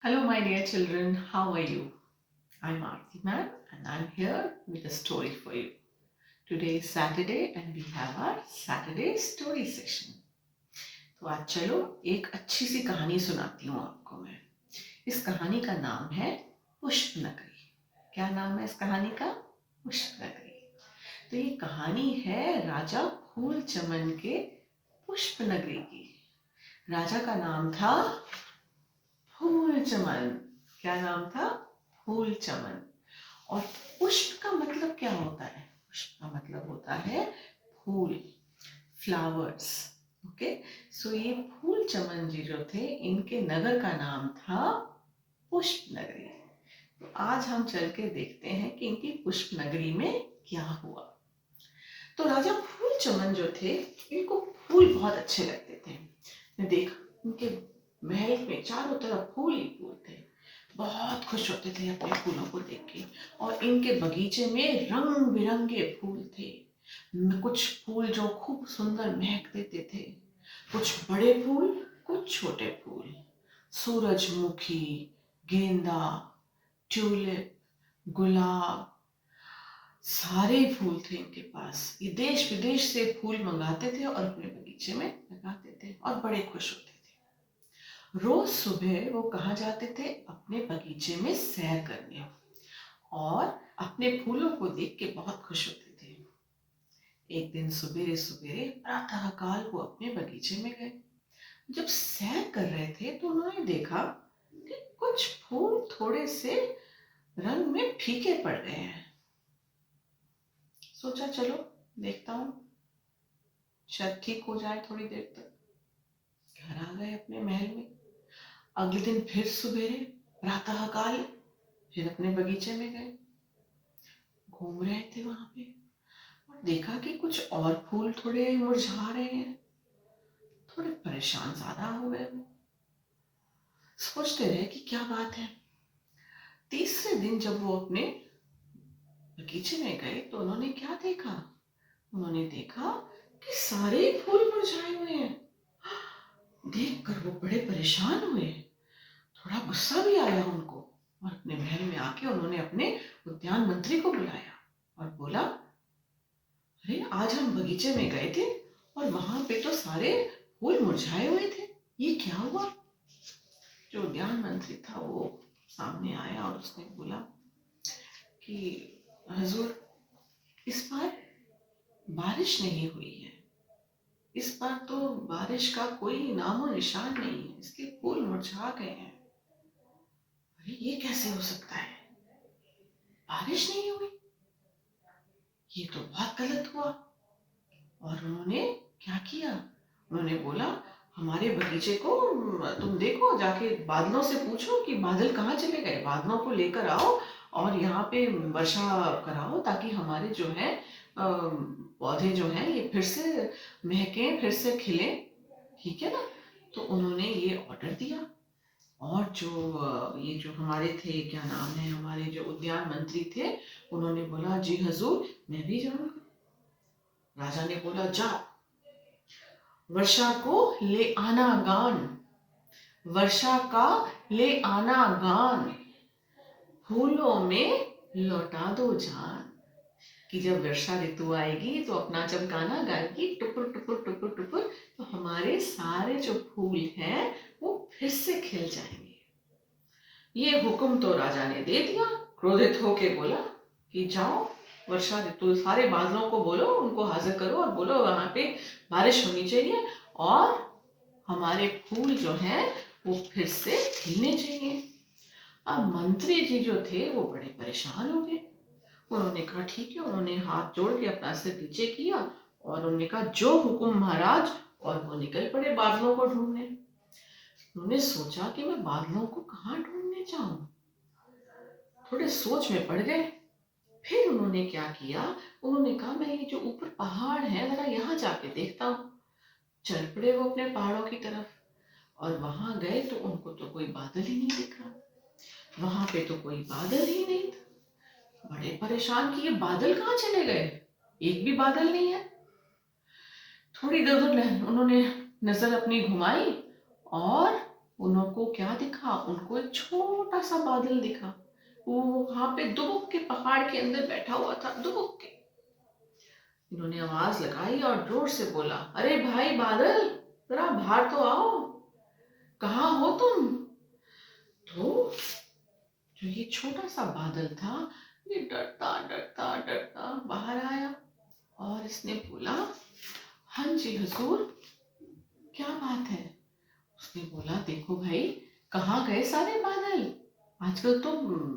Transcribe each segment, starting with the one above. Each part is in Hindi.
Hello, my dear children. How are you? I'm Aarti ma'am, and I'm here with a story for you. Today is Saturday, and we have our Saturday story session. तो आज चलो एक अच्छी सी कहानी सुनाती हूँ आपको मैं। इस कहानी का नाम है पुष्प नगरी। क्या नाम है इस कहानी का? पुष्प नगरी। तो ये कहानी है राजा फूल चमन के पुष्प नगरी की। राजा का नाम था फूल चमन। क्या नाम था? फूल चमन। और पुष्प का मतलब क्या होता है? पुष्प का मतलब होता है फूल, फ्लावर्स। ओके, सो ये फूल चमन जी जो थे, इनके नगर का नाम था पुष्प नगरी। तो आज हम चल के देखते हैं कि इनकी पुष्प नगरी में क्या हुआ। तो राजा फूल चमन जो थे, इनको फूल बहुत अच्छे लगते थे। ने देखा उनके महल में चारों तरफ फूल ही फूल थे। बहुत खुश होते थे अपने फूलों को देख के। और इनके बगीचे में रंग बिरंगे फूल थे। कुछ फूल जो खूब सुंदर महक देते थे, कुछ बड़े फूल, कुछ छोटे फूल। सूरजमुखी, गेंदा, ट्यूलिप, गुलाब, सारे फूल थे इनके पास। ये देश विदेश से फूल मंगाते थे और अपने बगीचे में लगाते थे और बड़े खुश होते थे। रोज सुबह वो कहाँ जाते थे? अपने बगीचे में सैर करने, और अपने फूलों को देख के बहुत खुश होते थे। एक दिन सवेरे सवेरे प्रातः काल वो अपने बगीचे में गए। जब सैर कर रहे थे तो उन्होंने देखा कि कुछ फूल थोड़े से रंग में फीके पड़ गए हैं। सोचा चलो देखता हूँ, शायद ठीक हो जाए थोड़ी देर तक। घर आ गए अपने महल में। अगले दिन फिर सवेरे प्रातः काल फिर अपने बगीचे में गए। घूम रहे थे वहां पे और देखा कि कुछ और फूल थोड़े मुरझा रहे हैं। थोड़े परेशान ज्यादा हो गए वो। सोचते रहे कि क्या बात है। तीसरे दिन जब वो अपने बगीचे में गए तो उन्होंने क्या देखा? उन्होंने देखा कि सारे फूल मुरझाए हुए हैं। देखकर वो बड़े परेशान हुए। थोड़ा गुस्सा भी आया उनको, और अपने महल में आके उन्होंने अपने उद्यान मंत्री को बुलाया और बोला, अरे आज हम बगीचे में गए थे और वहां पे तो सारे फूल मुरझाए हुए थे, ये क्या हुआ? जो उद्यान मंत्री था वो सामने आया और उसने बोला कि हजूर, इस बार बारिश नहीं हुई है। इस बार तो बारिश का कोई नामो निशान नहीं है, इसके फूल मुरझा गए हैं। अरे ये कैसे हो सकता है? बारिश नहीं हुई, ये तो बहुत गलत हुआ। और उन्होंने क्या किया? उन्होंने बोला, हमारे बगीचे को तुम देखो, जाके बादलों से पूछो कि बादल कहाँ चले गए। बादलों को लेकर आओ और यहाँ पे वर्षा कराओ, ताकि हमारे जो है पौधे जो हैं ये फिर से महके, फिर से खिले। ठीक है ना? तो उन्होंने ये ऑर्डर दिया। और जो ये जो हमारे थे, क्या नाम है, हमारे जो उद्यान मंत्री थे, उन्होंने बोला, जी हजूर, मैं भी जाऊंगा। राजा ने बोला, जाओ, वर्षा को ले आना गान, वर्षा का ले आना गान, फूलों में लौटा दो जान। कि जब वर्षा ऋतु आएगी तो अपना जब गाना गाएगी, टुपुर टुपुर टुपुर टुपुर, तो हमारे सारे जो फूल हैं वो फिर से खिल जाएंगे। ये हुक्म तो राजा ने दे दिया। क्रोधित होके बोला कि जाओ, वर्षा ऋतु सारे बादलों को बोलो, उनको हाजिर करो और बोलो वहां पे बारिश होनी चाहिए और हमारे फूल जो हैं वो फिर से खिलने चाहिए। अब मंत्री जी जो थे वो बड़े परेशान हो गए। उन्होंने कहा ठीक है। उन्होंने हाथ जोड़ के अपना सिर नीचे किया और उन्होंने कहा, जो हुक्म महाराज। और वो निकल पड़े बादलों को ढूंढने। उन्होंने सोचा कि मैं बादलों को कहाँ ढूंढने जाऊं। थोड़े सोच में पड़ गए। फिर उन्होंने क्या किया? उन्होंने कहा, मैं ये जो ऊपर पहाड़ है जरा यहाँ जाके देखता हूँ। चल पड़े वो अपने पहाड़ों की तरफ और वहां गए तो उनको तो कोई बादल ही नहीं दिखा। वहां पे तो कोई बादल ही नहीं था। बड़े परेशान कि ये बादल कहाँ चले गए, एक भी बादल नहीं है। थोड़ी देर उधर उन्होंने नजर अपनी घुमाई और उनको क्या दिखा? उनको एक छोटा सा बादल दिखा। वो वहां पे दुबुक के पहाड़ के अंदर बैठा हुआ था, दुबुक के। इन्होंने आवाज लगाई और जोर से बोला, अरे भाई बादल, जरा बाहर तो आओ, कहाँ हो तुम? तो जो ये छोटा सा बादल था, ये डरता डरता डरता बाहर आया और इसने बोला, हाँ जी हुजूर, क्या बात है? उसने बोला, देखो भाई, कहाँ गए सारे बादल? आजकल तो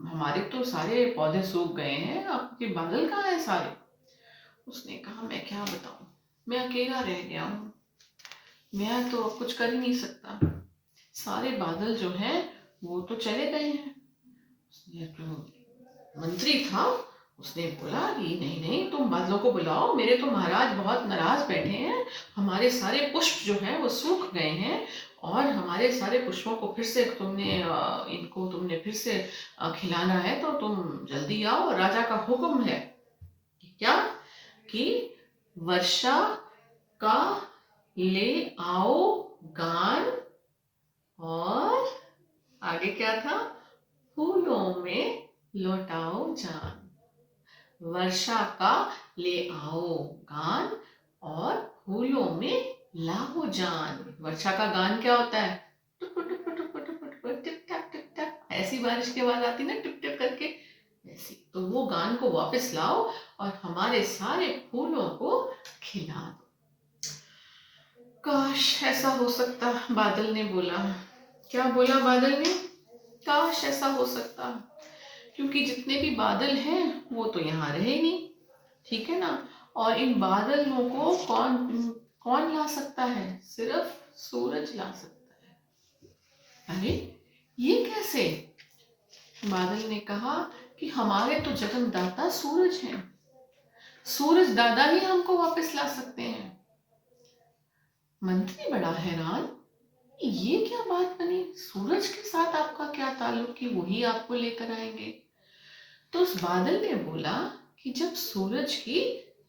हमारे तो सारे पौधे सूख गए हैं, आपके बादल कहाँ हैं सारे? उसने कहा, मैं क्या बताऊं, मैं अकेला रह गया हूँ, मैं तो अब कुछ कर ही नहीं सकता, सारे बादल जो हैं वो तो चले गए हैं। उसने जो मंत्री था उसने बोला कि नहीं नहीं, तुम बादलों को बुलाओ, मेरे तो महाराज बहुत नाराज बैठे हैं, हमारे सारे पुष्प जो हैं वो सूख गए हैं और हमारे सारे पुष्पों को फिर से इनको तुमने फिर से खिलाना है, तो तुम जल्दी आओ। राजा का हुक्म है क्या कि वर्षा का ले आओ गान, और आगे क्या था, फूलों में लौटाओ जान। वर्षा का ले आओ गान और फूलों में लाओ जान। वर्षा का गान क्या होता है? टुप टुप टुप टुप टुप टुप, टिप टैप टिप टैप, ऐसी बारिश की आवाज आती ना, टिप टिप करके, ऐसी। तो वो गान को वापस लाओ और हमारे सारे फूलों को खिला दो। काश ऐसा हो सकता, बादल ने बोला। क्या बोला बादल ने? काश ऐसा हो सकता, क्योंकि जितने भी बादल हैं वो तो यहाँ रहे नहीं, ठीक है ना। और इन बादलों को कौन कौन ला सकता है? सिर्फ सूरज ला सकता है। अरे ये कैसे? बादल ने कहा कि हमारे तो जगन्दाता सूरज हैं, सूरज दादा ही हमको वापस ला सकते हैं। मंत्री बड़ा हैरान, ये क्या बात बनी, सूरज के साथ आपका क्या ताल्लुक कि वही आपको लेकर आएंगे? तो उस बादल ने बोला कि जब सूरज की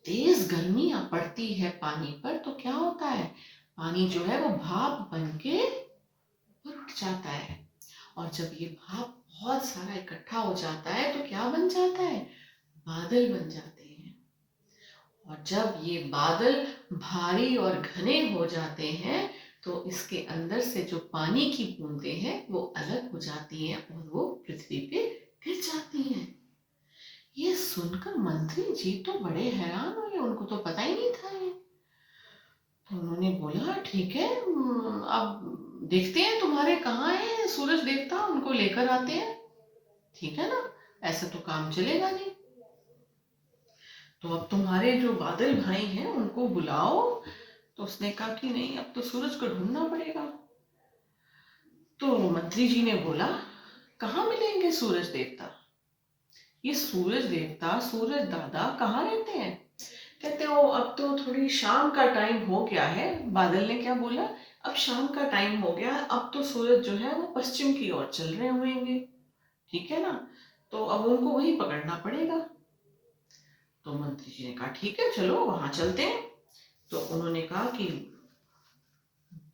तेज गर्मी पड़ती है पानी पर तो क्या होता है, पानी जो है वो भाप बन के उठ जाता है, और जब ये भाप बहुत सारा इकट्ठा हो जाता है तो क्या बन जाता है? बादल बन जाते हैं। और जब ये बादल भारी और घने हो जाते हैं तो इसके अंदर से जो पानी की बूंदें हैं वो अलग हो जाती हैं और वो पृथ्वी पे गिर जाती हैं। ये सुनकर मंत्री जी तो बड़े हैरान हुए, उनको तो पता ही नहीं था ये। तो उन्होंने बोला, ठीक है, अब देखते हैं तुम्हारे कहाँ है सूरज देवता, उनको लेकर आते हैं, ठीक है ना, ऐसा तो काम चलेगा नहीं। तो अब तुम्हारे जो बादल भाई हैं उनको बुलाओ। तो उसने कहा कि नहीं, अब तो सूरज को ढूंढना पड़ेगा। तो मंत्री जी ने बोला, कहाँ मिलेंगे सूरज देवता? ये सूरज देवता, सूरज दादा कहाँ रहते हैं? कहते हो अब तो थोड़ी शाम का टाइम हो गया है। बादल ने क्या बोला, अब शाम का टाइम हो गया, अब तो सूरज जो है वो पश्चिम की ओर चल रहे होंगे, ठीक है ना, तो अब उनको वही पकड़ना पड़ेगा। तो मंत्री जी ने कहा, ठीक है, चलो वहां चलते हैं। तो उन्होंने कहा कि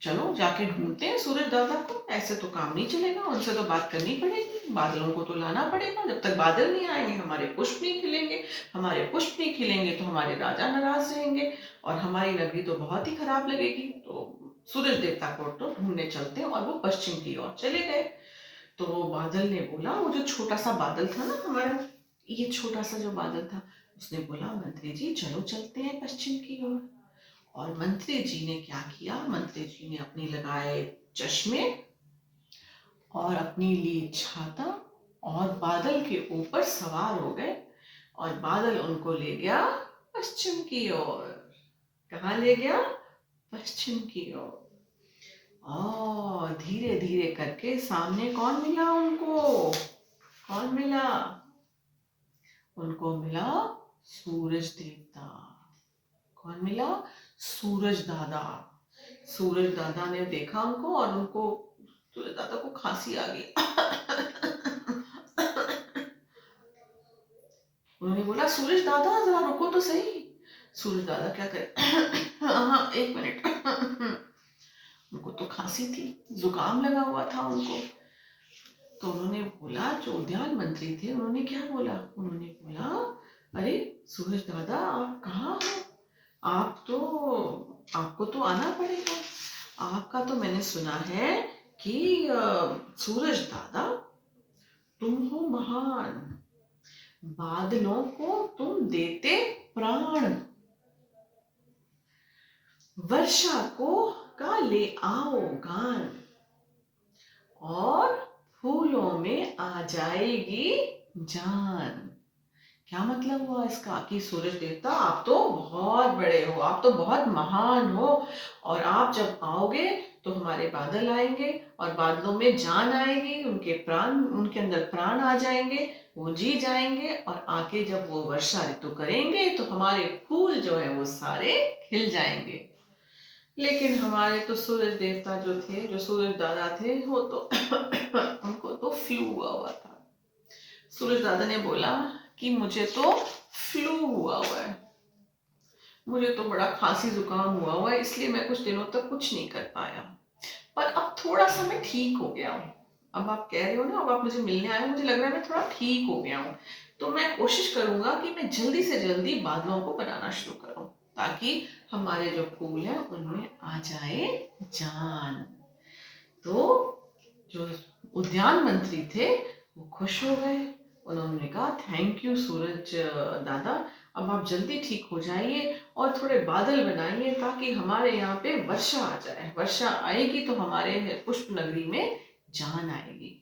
चलो जाके ढूंढते हैं सूरज दादा को, ऐसे तो काम नहीं चलेगा, उनसे तो बात करनी पड़ेगी, बादलों को तो लाना पड़ेगा, जब तक बादल नहीं आएंगे हमारे पुष्प नहीं खिलेंगे, हमारे पुष्प नहीं खिलेंगे तो हमारे राजा नाराज रहेंगे और हमारी नगरी तो बहुत ही खराब लगेगी। तो सूरज देवता को तो ढूंढने चलते हैं, और वो पश्चिम की ओर चले गए। तो बादल ने बोला, वो जो छोटा सा बादल था ना हमारा, ये छोटा सा जो बादल था, उसने बोला, मंत्री जी चलो चलते हैं पश्चिम की ओर। और मंत्री जी ने क्या किया, मंत्री जी ने अपनी लगाए चश्मे और अपनी ली छाता और बादल के ऊपर सवार हो गए, और बादल उनको ले गया पश्चिम की ओर। कहाँ ले गया? पश्चिम की ओर। और धीरे धीरे करके सामने कौन मिला उनको? कौन मिला? उनको मिला सूरज देवता। कौन मिला? सूरज दादा। सूरज दादा ने देखा उनको, और उनको, सूरज दादा को खांसी आ गई। उन्होंने बोला, सूरज दादा जरा रुको तो सही। सूरज दादा क्या करे, हाँ एक मिनट, उनको तो खांसी थी, जुकाम लगा हुआ था उनको। तो उन्होंने बोला, जो उद्यान मंत्री थे उन्होंने क्या बोला, उन्होंने बोला, अरे सूरज दादा आप कहाँ हो, आपको तो आना पड़ेगा। आपका तो मैंने सुना है कि सूरज दादा तुम हो महान, बादलों को तुम देते प्राण, वर्षा को का ले आओ गान, और फूलों में आ जाएगी जान। क्या मतलब हुआ इसका कि सूरज देवता आप तो बहुत बड़े हो, आप तो बहुत महान हो, और आप जब आओगे तो हमारे बादल आएंगे और बादलों में जान आएगी, उनके प्राण, उनके अंदर प्राण आ जाएंगे, वो जी जाएंगे, और आके जब वो वर्षा ऋतु करेंगे तो हमारे फूल जो है वो सारे खिल जाएंगे। लेकिन हमारे तो सूरज देवता जो थे, जो सूरज दादा थे, वो तो उनको तो फ्लू हुआ था। सूरज दादा ने बोला कि मुझे तो फ्लू हुआ हुआ है, मुझे तो बड़ा खांसी जुकाम हुआ है, इसलिए मैं कुछ दिनों तक कुछ नहीं कर पाया, पर अब थोड़ा सा मैं ठीक हो गया हूँ। अब आप कह रहे हो ना, अब आप मुझे मिलने आए हो, मुझे लग रहा है मैं थोड़ा ठीक हो गया हूँ, तो मैं कोशिश करूंगा कि मैं जल्दी से जल्दी बादलों को बनाना शुरू करूँ, ताकि हमारे जो फूल हैं उनमें आ जाए जान। तो जो उद्यान मंत्री थे वो खुश हो गए, उन्होंने कहा थैंक यू सूरज दादा, अब आप जल्दी ठीक हो जाइए और थोड़े बादल बनाइए ताकि हमारे यहाँ पे वर्षा आ जाए, वर्षा आएगी तो हमारे पुष्प नगरी में जान आएगी।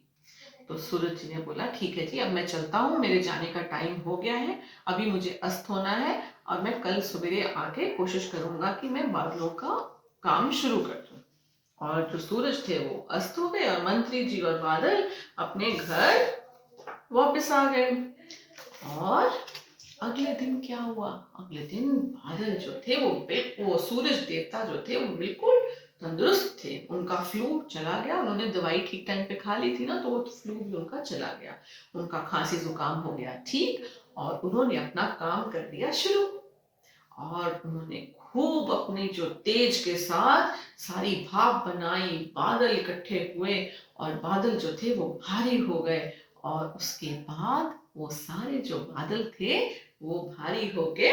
तो सूरज जी ने बोला ठीक है जी, अब मैं चलता हूँ, मेरे जाने का टाइम हो गया है, अभी मुझे अस्त होना है, और मैं कल सवेरे आके कोशिश करूंगा कि मैं बादलों का काम शुरू कर दूं। और जो सूरज थे वो अस्त हो गए और मंत्री जी और बादल अपने घर वापस आ गए। और अगले दिन क्या हुआ, अगले दिन बादल जो थे वो सूरज देवता जो थे वो बिल्कुल तंदुरुस्त थे, उनका फ्लू चला गया, उन्होंने दवाई ठीक टाइम पे खा ली थी ना, तो वो फ्लू भी उनका चला गया, उनका खांसी जुकाम हो गया ठीक, और उन्होंने अपना काम कर दिया शुरू। और उन्होंने खूब अपने जो तेज के साथ सारी भाप बनाई, बादल इकट्ठे हुए और बादल जो थे वो भारी हो गए, और उसके बाद वो सारे जो बादल थे वो भारी होके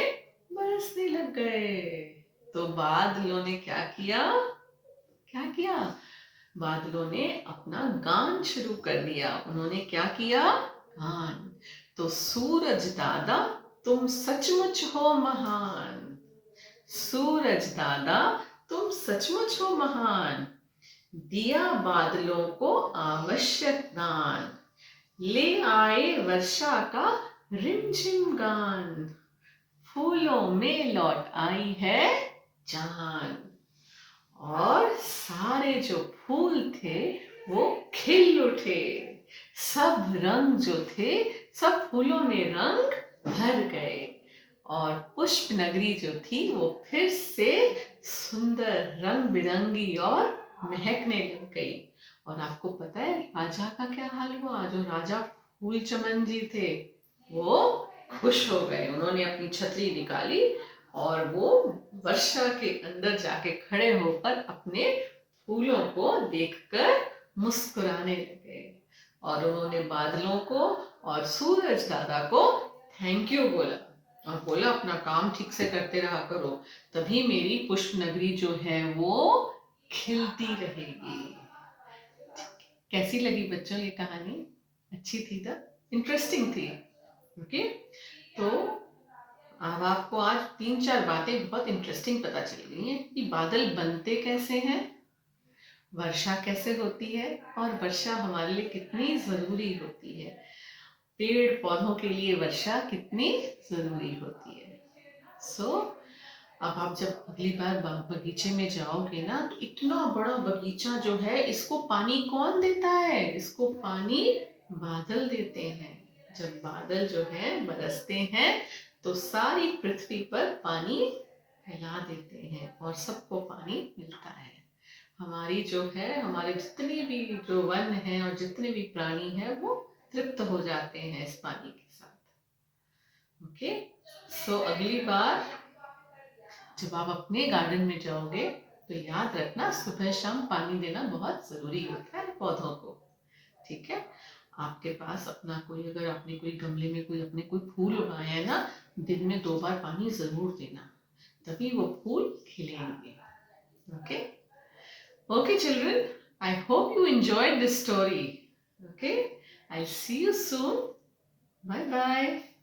बरसने लग गए। तो बादलों ने क्या किया, क्या किया, बादलों ने अपना गान शुरू कर दिया। उन्होंने क्या किया, गान। तो सूरज दादा तुम सचमुच हो महान, सूरज दादा तुम सचमुच हो महान, दिया बादलों को आवश्यक दान, ले आए वर्षा का रिमझिम गान, फूलों में लौट आई है जान। और सारे जो फूल थे वो खिल उठे, सब रंग जो थे सब फूलों में रंग भर गए, और पुष्प नगरी जो थी वो फिर से सुंदर रंग बिरंगी और महकने लग गई। और आपको पता है राजा का क्या हाल हुआ, जो राजा फूल चमन जी थे वो खुश हो गए, उन्होंने अपनी छतरी निकाली और वो वर्षा के अंदर जाके खड़े होकर अपने फूलों को देखकर मुस्कुराने लगे, और उन्होंने बादलों को और सूरज दादा को थैंक यू बोला, और बोला अपना काम ठीक से करते रहा करो, तभी मेरी पुष्प नगरी जो है वो खिलती रहेगी। कैसी लगी बच्चों ये कहानी, अच्छी थी ना, इंटरेस्टिंग थी। ओके, तो अब आपको आज 3-4 बातें बहुत इंटरेस्टिंग पता चल गई हैं कि बादल बनते कैसे हैं, वर्षा कैसे होती है, और वर्षा हमारे लिए कितनी जरूरी होती है, पेड़ पौधों के लिए वर्षा कितनी जरूरी होती है। अब आप जब अगली बार बगीचे में जाओगे ना, तो इतना बड़ा बगीचा जो है इसको पानी कौन देता है, इसको पानी बादल देते हैं। जब बादल जो है बरसते हैं तो सारी पृथ्वी पर पानी फैला देते हैं और सबको पानी मिलता है। हमारी जो है, हमारे जितने भी जो वन है और जितने भी प्राणी हैं वो तृप्त हो जाते हैं इस पानी के साथ। ओके, अगली बार जब आप अपने गार्डन में जाओगे तो याद रखना, सुबह शाम पानी देना बहुत जरूरी होता है पौधों को। ठीक है, आपके पास अपना कोई, अगर आपने कोई गमले में कोई अपने कोई फूल उगाए हैं ना, दिन में 2 बार पानी जरूर देना, तभी वो फूल खिलेंगे। Okay okay children, I hope you enjoyed this story. Okay, I'll see you soon. Bye bye.